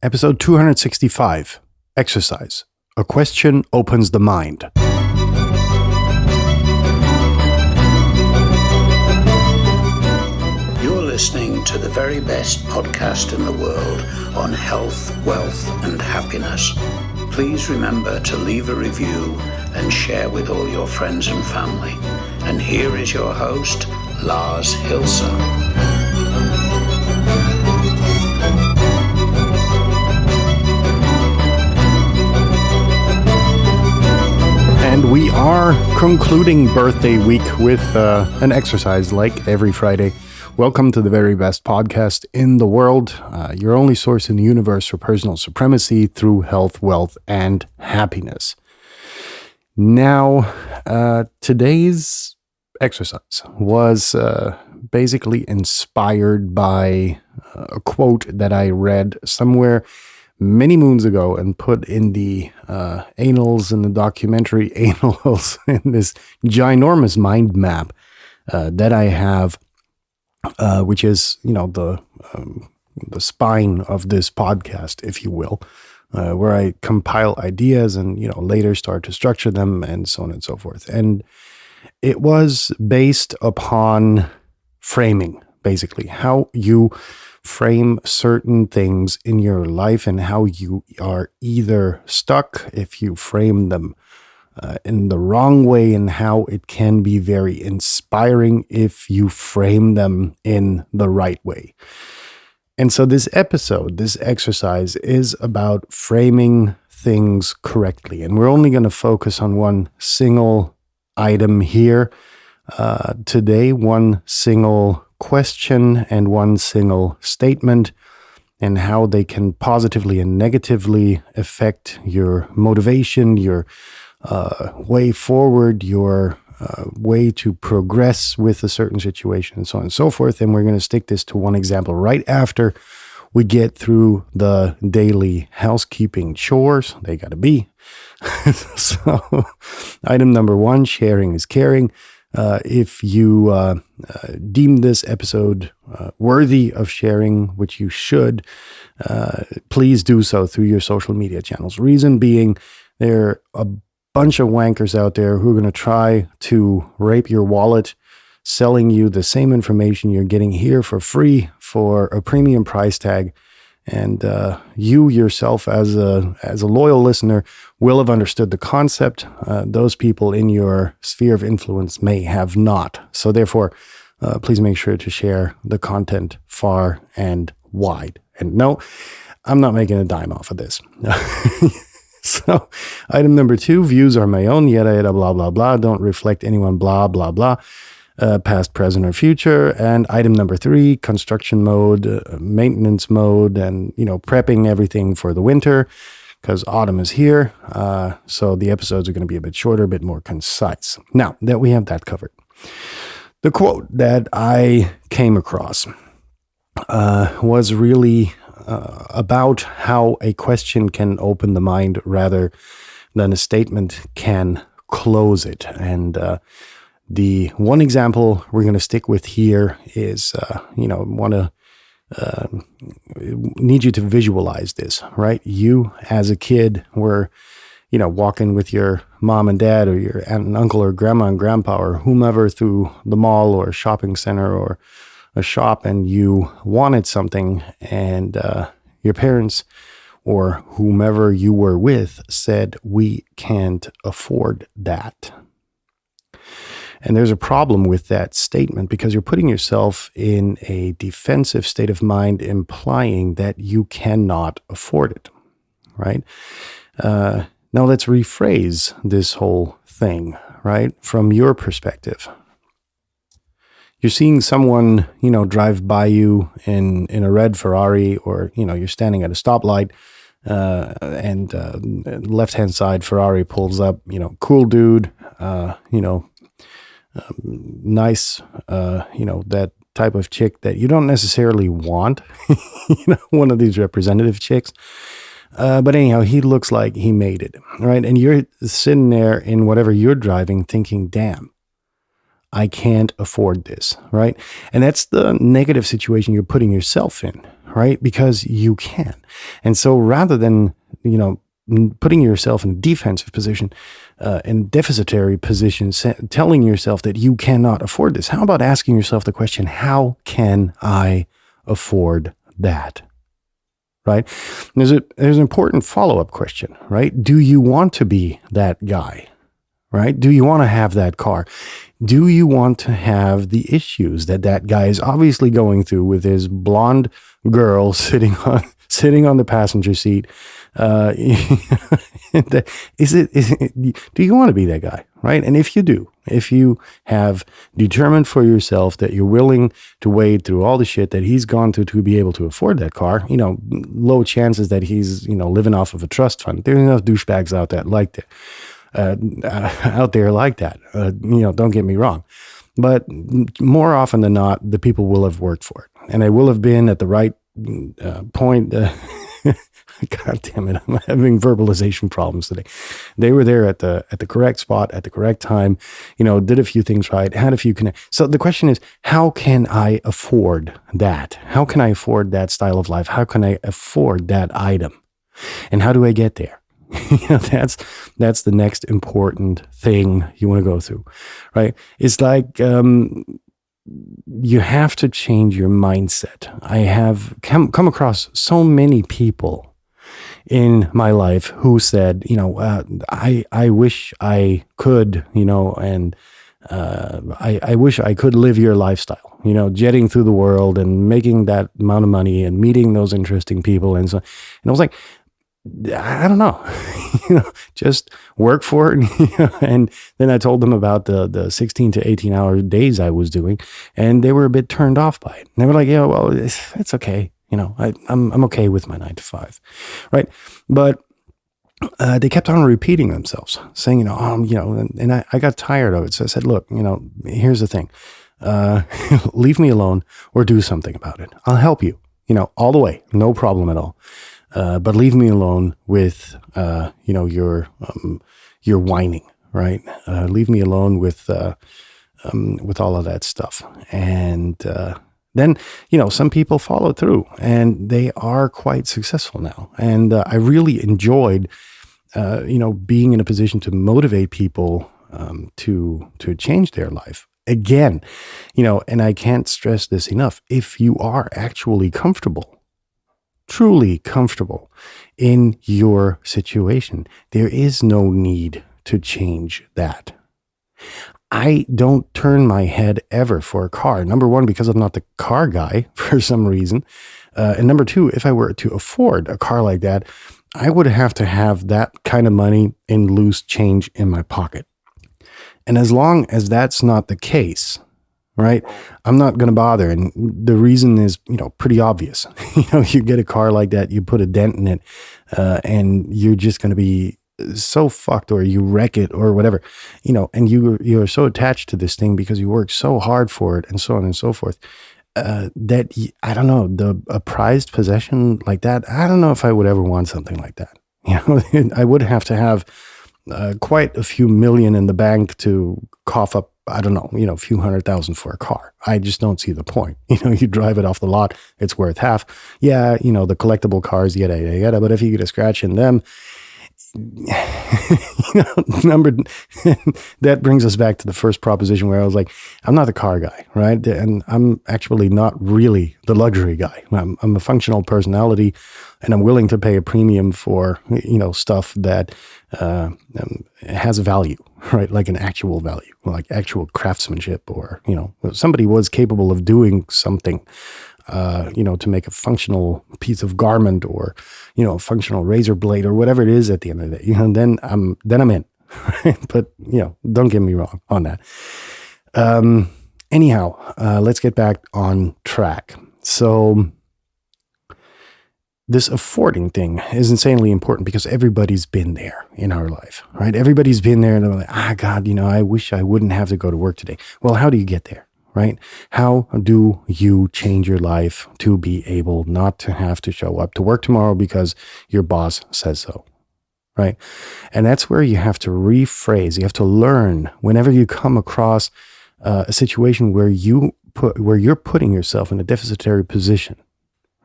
Episode 265, Exercise. A question opens the mind. You're listening to the very best podcast in the world on health, wealth, and happiness. Please remember to leave a review and share with all your friends and family. And here is your host, Lars Hilser. And we are concluding birthday week with an exercise like every Friday. Welcome to the very best podcast in the world, your only source in the universe for personal supremacy through health, wealth, and happiness. Now, today's exercise was basically inspired by a quote that I read somewhere many moons ago and put in the annals, in the documentary annals, in this ginormous mind map that I have, which is, the spine of this podcast, if you will, where I compile ideas and, later start to structure them and so on and so forth. And it was based upon framing, basically, how you frame certain things in your life and how you are either stuck if you frame them in the wrong way, and how it can be very inspiring if you frame them in the right way. And so this exercise is about framing things correctly. And we're only going to focus on one single item here today, one single question and one single statement, and how they can positively and negatively affect your motivation, your way forward, your way to progress with a certain situation, and so on and so forth. And we're going to stick this to one example right after we get through the daily housekeeping chores. They got to be. So item number one, sharing is caring. If you deem this episode worthy of sharing, which you should, please do so through your social media channels. Reason being, there are a bunch of wankers out there who are going to try to rape your wallet, selling you the same information you're getting here for free for a premium price tag. And you yourself, as a loyal listener, will have understood the concept. Those people in your sphere of influence may have not. So therefore, please make sure to share the content far and wide. And no, I'm not making a dime off of this. So item number two, views are my own, yada, yada, blah, blah, blah. Don't reflect anyone, blah, blah, blah. Past, present, or future. And item number three, construction mode, maintenance mode, and, prepping everything for the winter because autumn is here. So the episodes are going to be a bit shorter, a bit more concise. Now that we have that covered, the quote that I came across was really about how a question can open the mind rather than a statement can close it. And the one example we're going to stick with here is, need you to visualize this, right? You as a kid were, walking with your mom and dad or your aunt and uncle or grandma and grandpa or whomever through the mall or a shopping center or a shop, and you wanted something, and your parents or whomever you were with said, "We can't afford that." And there's a problem with that statement because you're putting yourself in a defensive state of mind, implying that you cannot afford it, right? Now let's rephrase this whole thing, right? From your perspective. You're seeing someone, drive by you in a red Ferrari, or, you're standing at a stoplight, and left-hand side Ferrari pulls up, cool dude, nice, that type of chick that you don't necessarily want, one of these representative chicks. But anyhow, he looks like he made it, right? And you're sitting there in whatever you're driving thinking, damn, I can't afford this, right? And that's the negative situation you're putting yourself in, right? Because you can. And so rather than, putting yourself in a defensive position, in deficitary position, telling yourself that you cannot afford this, how about asking yourself the question, how can I afford that? Right? There's an important follow-up question, right? Do you want to be that guy? Right? Do you want to have that car? Do you want to have the issues that guy is obviously going through with his blonde girl sitting on the passenger seat? Do you want to be that guy? Right? And if you do, if you have determined for yourself that you're willing to wade through all the shit that he's gone through to be able to afford that car, low chances that he's, living off of a trust fund. There's enough douchebags out there like that. Don't get me wrong, but more often than not, the people will have worked for it, and they will have been at the right point. God damn it, I'm having verbalization problems today. They were there at the correct spot at the correct time. Did a few things right, had a few connect. So the question is, how can I afford that? How can I afford that style of life? How can I afford that item? And how do I get there? That's the next important thing you want to go through, right? It's like you have to change your mindset. I have come across so many people in my life who said, I wish I could, and I wish I could live your lifestyle, jetting through the world and making that amount of money and meeting those interesting people. And so, and I was like, I don't know, just work for it. And then I told them about the 16 to 18 hour days I was doing, and they were a bit turned off by it. And they were like, yeah, well, it's okay. I'm okay with my 9 to 5. Right. But they kept on repeating themselves, saying, and I got tired of it. So I said, look, here's the thing, leave me alone or do something about it. I'll help you, all the way. No problem at all. But leave me alone with, your whining, right? Leave me alone with all of that stuff. And then, some people follow through, and they are quite successful now. And I really enjoyed, being in a position to motivate people to change their life. Again, and I can't stress this enough, if you are actually truly comfortable in your situation, there is no need to change that. I don't turn my head ever for a car. Number one, because I'm not the car guy for some reason. And number two, if I were to afford a car like that, I would have to have that kind of money in loose change in my pocket. And as long as that's not the case, right, I'm not going to bother. And the reason is, pretty obvious. You get a car like that, you put a dent in it, and you're just going to be so fucked, or you wreck it or whatever, and you're so attached to this thing because you work so hard for it and so on and so forth, that I don't know, a prized possession like that, I don't know if I would ever want something like that. I would have to have quite a few million in the bank to cough up, I don't know, a few $100,000 for a car. I just don't see the point. You drive it off the lot, it's worth half. Yeah, the collectible cars, yada, yada, yada. But if you get a scratch in them, that brings us back to the first proposition where I was like, I'm not the car guy, right? And I'm actually not really the luxury guy. I'm a functional personality, and I'm willing to pay a premium for, stuff that has value, right? Like an actual value, like actual craftsmanship, or, somebody was capable of doing something, to make a functional piece of garment, or, a functional razor blade, or whatever it is at the end of the day, then I'm in. But, don't get me wrong on that. Anyhow, let's get back on track. So this affording thing is insanely important because everybody's been there in our life, right? Everybody's been there, and they're like, God, I wish I wouldn't have to go to work today. Well, how do you get there? Right? How do you change your life to be able not to have to show up to work tomorrow because your boss says so? Right? And that's where you have to rephrase. You have to learn whenever you come across a situation where you're putting yourself in a deficitary position,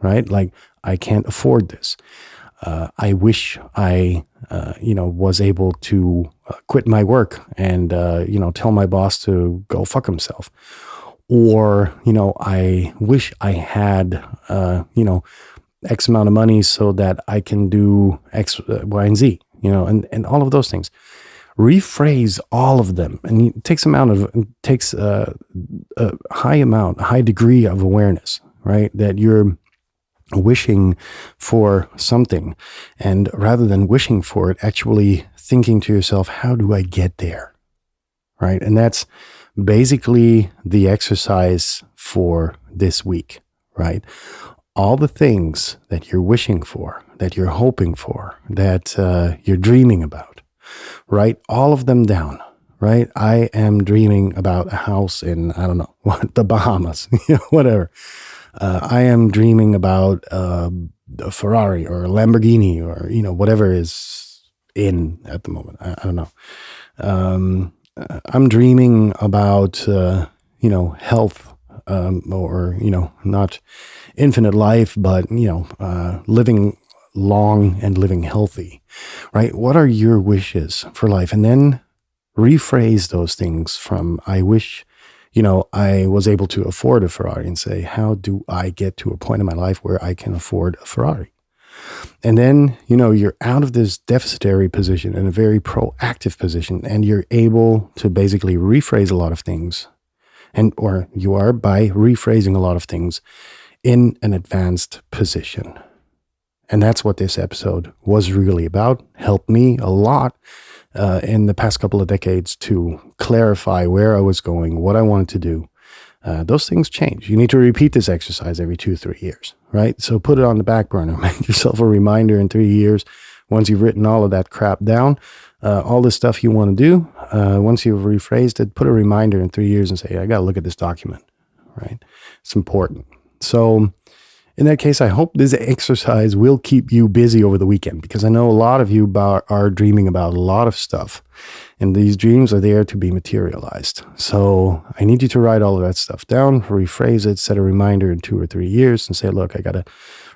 right? Like, I can't afford this. I wish I, was able to quit my work and, tell my boss to go fuck himself. Or, I wish I had, X amount of money so that I can do X, Y, and Z, and all of those things. Rephrase all of them, and it takes a high degree of awareness, right? That you're wishing for something, and rather than wishing for it, actually thinking to yourself, how do I get there? Right? And that's basically the exercise for this week, right? All the things that you're wishing for, that you're hoping for, that you're dreaming about, write all of them down, right? I am dreaming about a house in, I don't know, the Bahamas, whatever. I am dreaming about a Ferrari or a Lamborghini or, whatever is in at the moment. I don't know. I'm dreaming about, health, or, not infinite life, but, living long and living healthy, right? What are your wishes for life? And then rephrase those things from, I wish, I was able to afford a Ferrari, and say, how do I get to a point in my life where I can afford a Ferrari? And then, you're out of this deficitary position in a very proactive position, and you're able to basically rephrase a lot of things, or you are by rephrasing a lot of things in an advanced position. And that's what this episode was really about. Helped me a lot in the past couple of decades to clarify where I was going, what I wanted to do. Those things change. You need to repeat this exercise every 2-3 years, right? So put it on the back burner. Make yourself a reminder in 3 years, once you've written all of that crap down, all the stuff you want to do. Once you've rephrased it, put a reminder in 3 years and say, I got to look at this document, right? It's important. So in that case, I hope this exercise will keep you busy over the weekend, because I know a lot of you are dreaming about a lot of stuff, and these dreams are there to be materialized. So I need you to write all of that stuff down, rephrase it, set a reminder in 2 or 3 years and say, look, I got to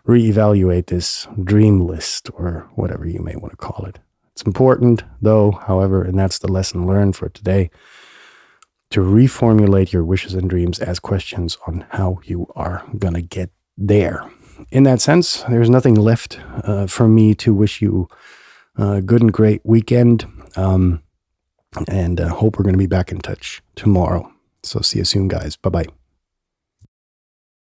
reevaluate this dream list, or whatever you may want to call it. It's important though, however, and that's the lesson learned for today, to reformulate your wishes and dreams as questions on how you are going to get there. In that sense, there's nothing left for me to wish you a good and great weekend, and hope we're going to be back in touch tomorrow. So see you soon, guys. Bye-bye.